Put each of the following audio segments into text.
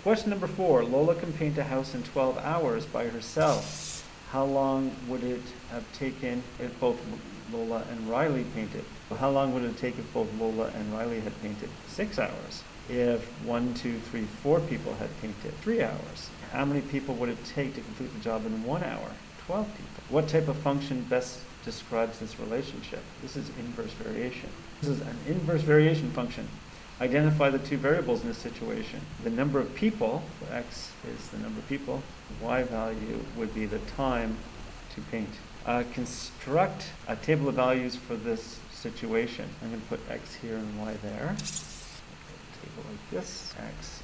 Question number 4. Lola can paint a house in 12 hours by herself. How long would it have taken if both Lola and Riley painted? How long would it take if both Lola and Riley had painted? 6 hours. If 1, 2, 3, 4 people had painted, 3 hours. How many people would it take to complete the job in 1 hour? 12 people. What type of function best describes this relationship? This is inverse variation. This is an inverse variation function. Identify the two variables in this situation. The number of people, so x is the number of people, y value would be the time to paint. Construct a table of values for this situation. I'm going to put x here and y there. Table like this. X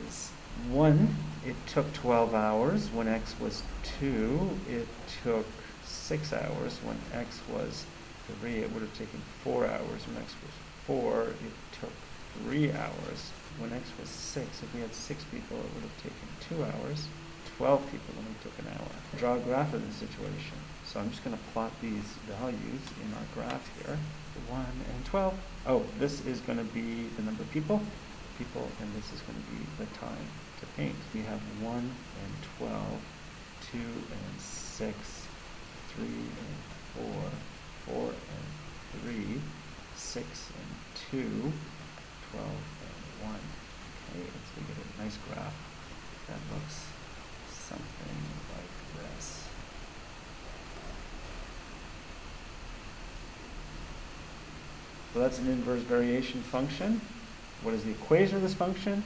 is 1. It took 12 hours. When x was 2, it took 6 hours. When x was 3, it would have taken 4 hours. When x was 4, it took 3 hours. When x was 6, if we had 6 people, it would have taken 2 hours. 12 people only took an hour. Draw a graph of the situation. So I'm just going to plot these values in our graph here. 1 and 12. Oh, this is going to be the number of people, and this is going to be the time to paint. We have 1 and 12, 2 and 6, 3 and 4, 4 and 3, 6 and 2, 12 and 1. Okay, so we get a nice graph that looks something like this. So that's an inverse variation function. What is the equation of this function?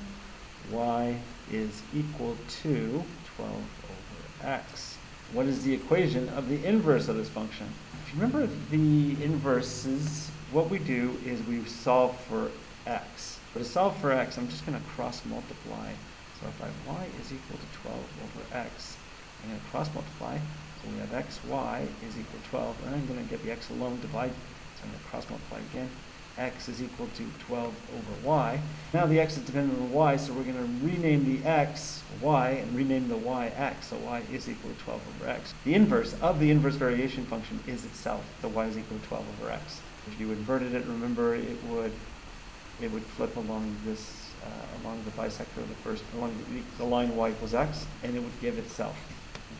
Y is equal to 12 over x. What is the equation of the inverse of this function? If you remember the inverses, what we do is we solve for x. But to solve for x, I'm just going to cross multiply. So if I have y is equal to 12 over x, I'm going to cross multiply. So we have x, y is equal to 12, and I'm going to get the x alone, divide. So I'm going to cross multiply again. X is equal to 12 over y. Now the x is dependent on the y, so we're going to rename the x y and rename the y x. So y is equal to 12 over x. The inverse of the inverse variation function is itself. The y is equal to 12 over x. If you inverted it, remember it would flip along this along the bisector of the first, along the line y equals x, and it would give itself.